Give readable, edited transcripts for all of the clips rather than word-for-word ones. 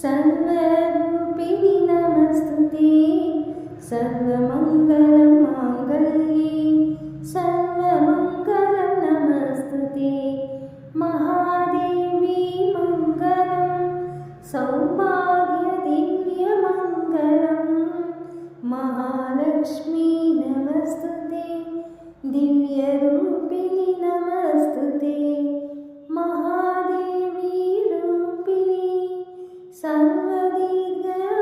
सर्वरूपिणि नमस्तुते सर्वमङ्गलं माङ्गल्ये सर्वमङ्गलं नमस्तुते महादेवी मङ्गलं सौभाग्यदिव्यमङ्गलं महालक्ष्मी नमस्तुते दिव्यरूपिणि नमस्तुते महादेवी रूपिणि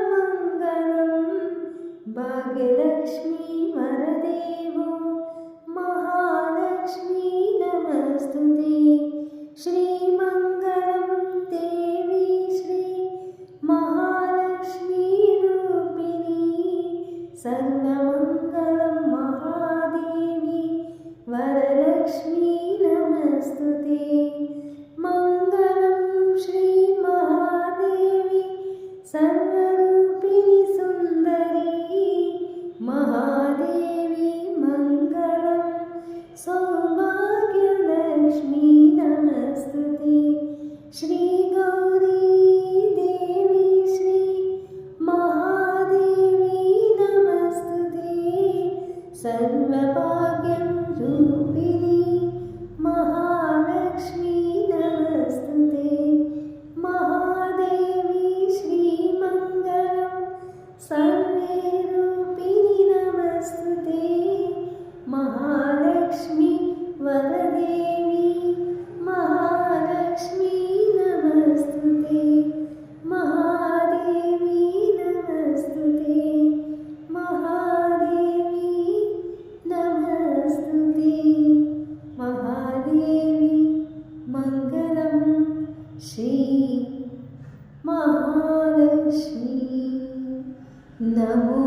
सर्वदीर्घमङ्गलं भाग्यलक्ष्मी वरदेवो महालक्ष्मी नमस्तुते श्रीमङ्गलं देवी श्री महालक्ष्मी रूपिणि सर्वमङ्गलं महादेवी वरलक्ष्मी नमस्तुते मङ्गलं श्री महादेवी सर्वरूपिणि सुन्दरी महादेवी मङ्गलं सौभाग्यलक्ष्मी नमस्तुते श्रीगौरी देवी श्री महादेवी नमस्तुते सर्वभाग्यं रूपिणि महालक्ष्मी नमस्तुते महादेवी श्रीमङ्गलं सर्वे रूपिणि नमस्तुते महालक्ष्मी वरदेवी महालक्ष्मी नमस्तुते महादेवी नमस्तुते महादेवी नमस्तुते महादेवी मङ्गलं श्री महालक्ष्मी नमो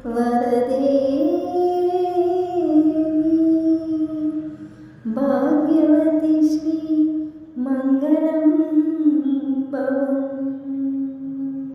वरदे